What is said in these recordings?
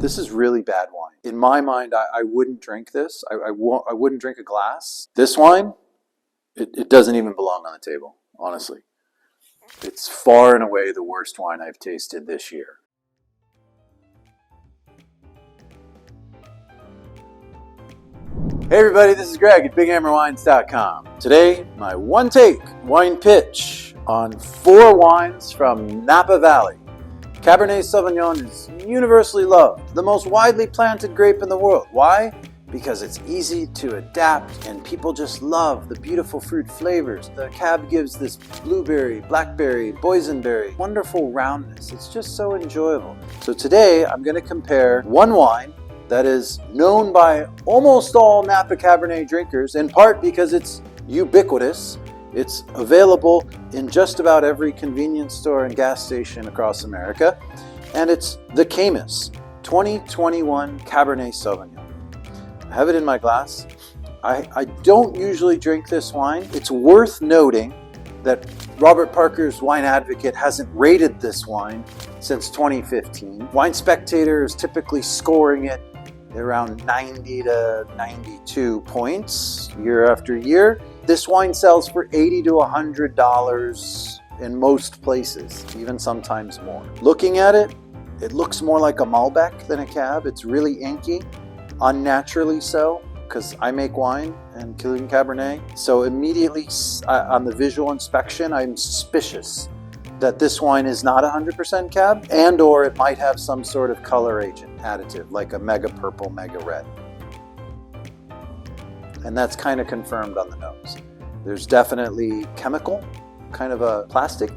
This is really bad wine. In my mind, I wouldn't drink this. I wouldn't drink a glass. This wine, it doesn't even belong on the table, honestly. It's far and away the worst wine I've tasted this year. Hey everybody, this is Greg at BigHammerWines.com. Today, my one take wine pitch on 4 wines from Napa Valley. Cabernet Sauvignon is universally loved, the most widely planted grape in the world. Why? Because it's easy to adapt and people just love the beautiful fruit flavors. The cab gives this blueberry, blackberry, boysenberry, wonderful roundness. It's just so enjoyable. So today I'm going to compare one wine that is known by almost all Napa Cabernet drinkers, in part because it's ubiquitous. It's available in just about every convenience store and gas station across America. And it's the Caymus 2021 Cabernet Sauvignon. I have it in my glass. I don't usually drink this wine. It's worth noting that Robert Parker's Wine Advocate hasn't rated this wine since 2015. Wine Spectator is typically scoring it around 90 to 92 points year after year. This wine sells for $80 to $100 in most places, even sometimes more. Looking at it, it looks more like a Malbec than a Cab. It's really inky, unnaturally so, because I make wine, including Cabernet. So immediately on the visual inspection, I'm suspicious that this wine is not 100% Cab, and or it might have some sort of color agent additive, like a mega purple, mega red. And that's kind of confirmed on the nose. There's definitely chemical, kind of a plastic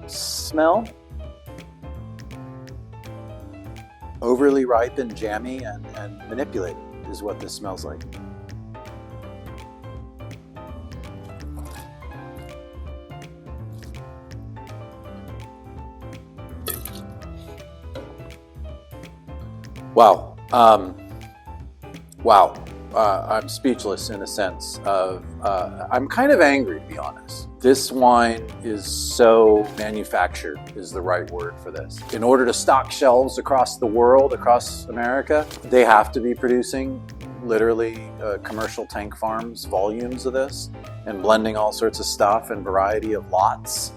smell. Overly ripe and jammy and manipulated is what this smells like. Wow. Wow. I'm speechless in a sense of, I'm kind of angry, to be honest. This wine is so manufactured is the right word for this. In order to stock shelves across the world, across America, they have to be producing literally commercial tank farms volumes of this and blending all sorts of stuff and variety of lots.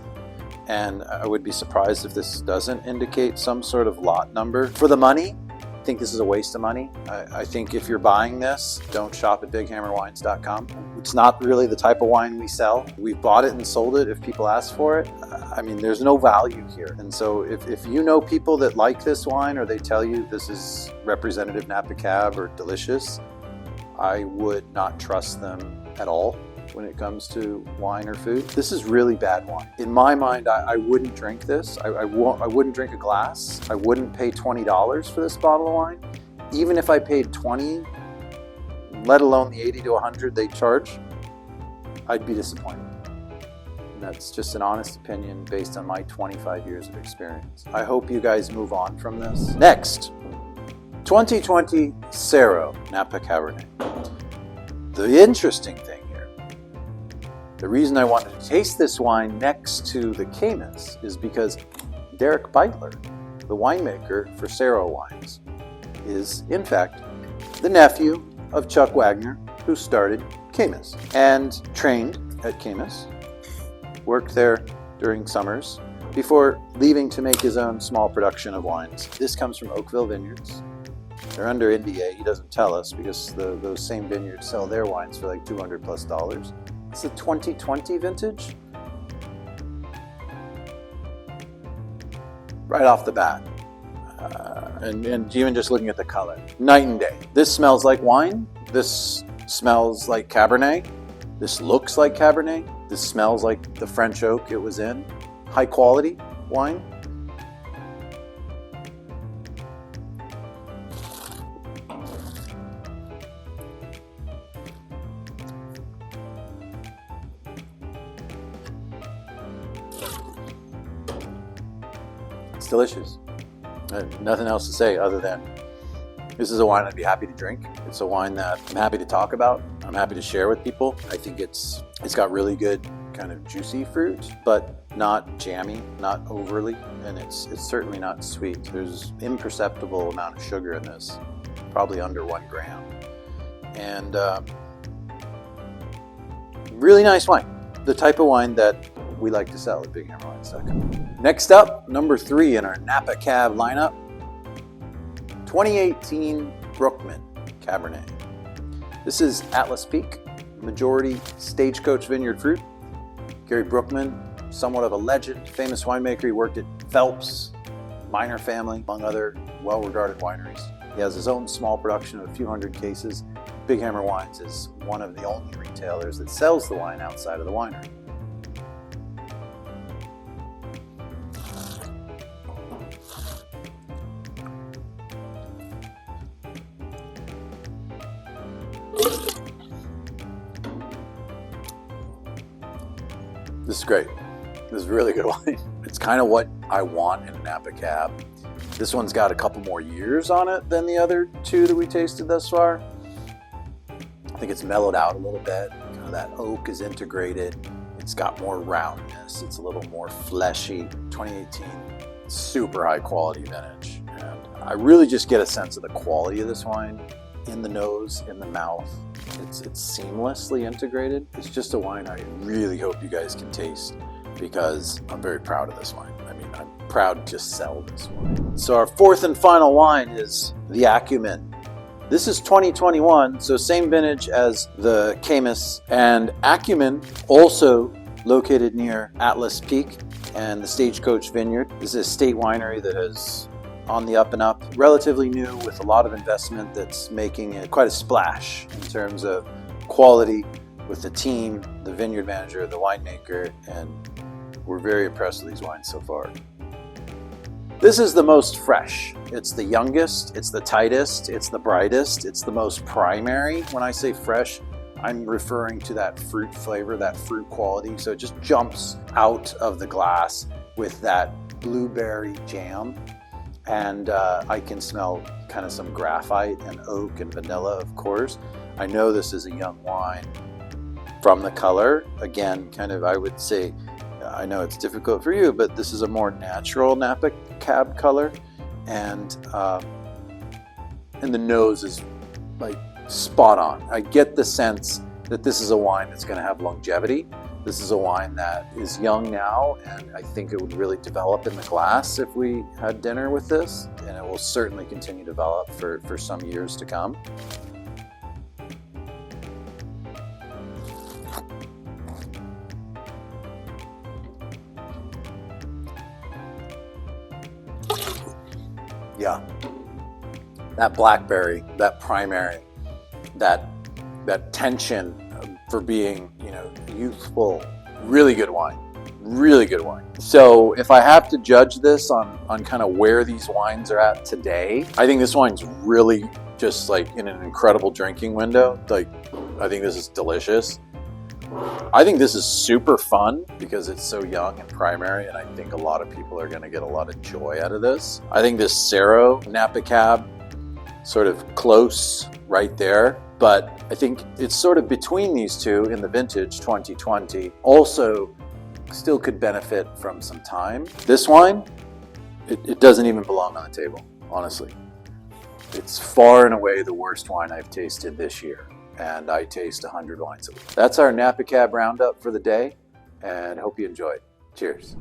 And I would be surprised if this doesn't indicate some sort of lot number. For the money, I think this is a waste of money. I think if you're buying this, don't shop at BigHammerWines.com. It's not really the type of wine we sell. We've bought it and sold it if people ask for it. I mean, there's no value here. And so if you know people that like this wine or they tell you this is representative Napa Cab or delicious, I would not trust them at all when it comes to wine or food. This is really bad wine. In my mind, I wouldn't drink this. I wouldn't drink a glass. I wouldn't pay $20 for this bottle of wine. Even if I paid $20, let alone the $80 to $100 they charge, I'd be disappointed. And that's just an honest opinion based on my 25 years of experience. I hope you guys move on from this. Next, 2020 Sero Napa Cabernet. The interesting thing, the reason I wanted to taste this wine next to the Caymus is because Derek Beitler, the winemaker for Sero Wines, is in fact the nephew of Chuck Wagner, who started Caymus and trained at Caymus, worked there during summers before leaving to make his own small production of wines. This comes from Oakville Vineyards. They're under NDA. He doesn't tell us because those same vineyards sell their wines for like $200+. It's a 2020 vintage. Right off the bat. And even just looking at the color. Night and day. This smells like wine. This smells like Cabernet. This looks like Cabernet. This smells like the French oak it was in. High quality wine. It's delicious. Nothing else to say other than this is a wine I'd be happy to drink. It's a wine that I'm happy to talk about. I'm happy to share with people. I think it's got really good kind of juicy fruit, but not jammy, not overly, and it's certainly not sweet. There's imperceptible amount of sugar in this, probably under 1 gram. And really nice wine. The type of wine that we like to sell at Big Hammer Wine Stock. Next up, number 3 in our Napa Cab lineup, 2018 Brookman Cabernet. This is Atlas Peak, majority Stagecoach Vineyard fruit. Gary Brookman, somewhat of a legend, famous winemaker. He worked at Phelps, Minor family, among other well-regarded wineries. He has his own small production of a few hundred cases. Big Hammer Wines is one of the only retailers that sells the wine outside of the winery. This is great. This is really good wine. It's kind of what I want in a Napa Cab. This one's got a couple more years on it than the other 2 that we tasted thus far. I think it's mellowed out a little bit. Kind of that oak is integrated. It's got more roundness. It's a little more fleshy. 2018, super high quality vintage. And I really just get a sense of the quality of this wine in the nose, in the mouth. It's seamlessly integrated. It's just a wine I really hope you guys can taste because I'm very proud of this wine. I mean, I'm proud to sell this wine. So our 4th and final wine is the Acumen. This is 2021, so same vintage as the Caymus. And Acumen, also located near Atlas Peak and the Stagecoach Vineyard. This is a state winery that is on the up and up, relatively new with a lot of investment that's making it quite a splash in terms of quality with the team, the vineyard manager, the winemaker, and we're very impressed with these wines so far. This is the most fresh. It's the youngest, it's the tightest, it's the brightest, it's the most primary. When I say fresh, I'm referring to that fruit flavor, that fruit quality. So it just jumps out of the glass with that blueberry jam. And I can smell kind of some graphite and oak and vanilla, of course. I know this is a young wine from the color. Again, kind of, I would say, I know it's difficult for you, but this is a more natural Napa Cab color. And the nose is like spot on. I get the sense that this is a wine that's going to have longevity. This is a wine that is young now, and I think it would really develop in the glass if we had dinner with this, and it will certainly continue to develop for some years to come. Yeah, that blackberry, that primary, that tension for being, youthful, really good wine, really good wine. So if I have to judge this on kind of where these wines are at today, I think this wine's really just like in an incredible drinking window. Like, I think this is delicious. I think this is super fun because it's so young and primary, and I think a lot of people are going to get a lot of joy out of this. I think this Cerro Napa Cab, sort of close right there, but I think it's sort of between these 2 in the vintage 2020. Also, still could benefit from some time. This wine, it doesn't even belong on the table, honestly. It's far and away the worst wine I've tasted this year, and I taste 100 wines a week. That's our Napa Cab roundup for the day, and hope you enjoyed. Cheers.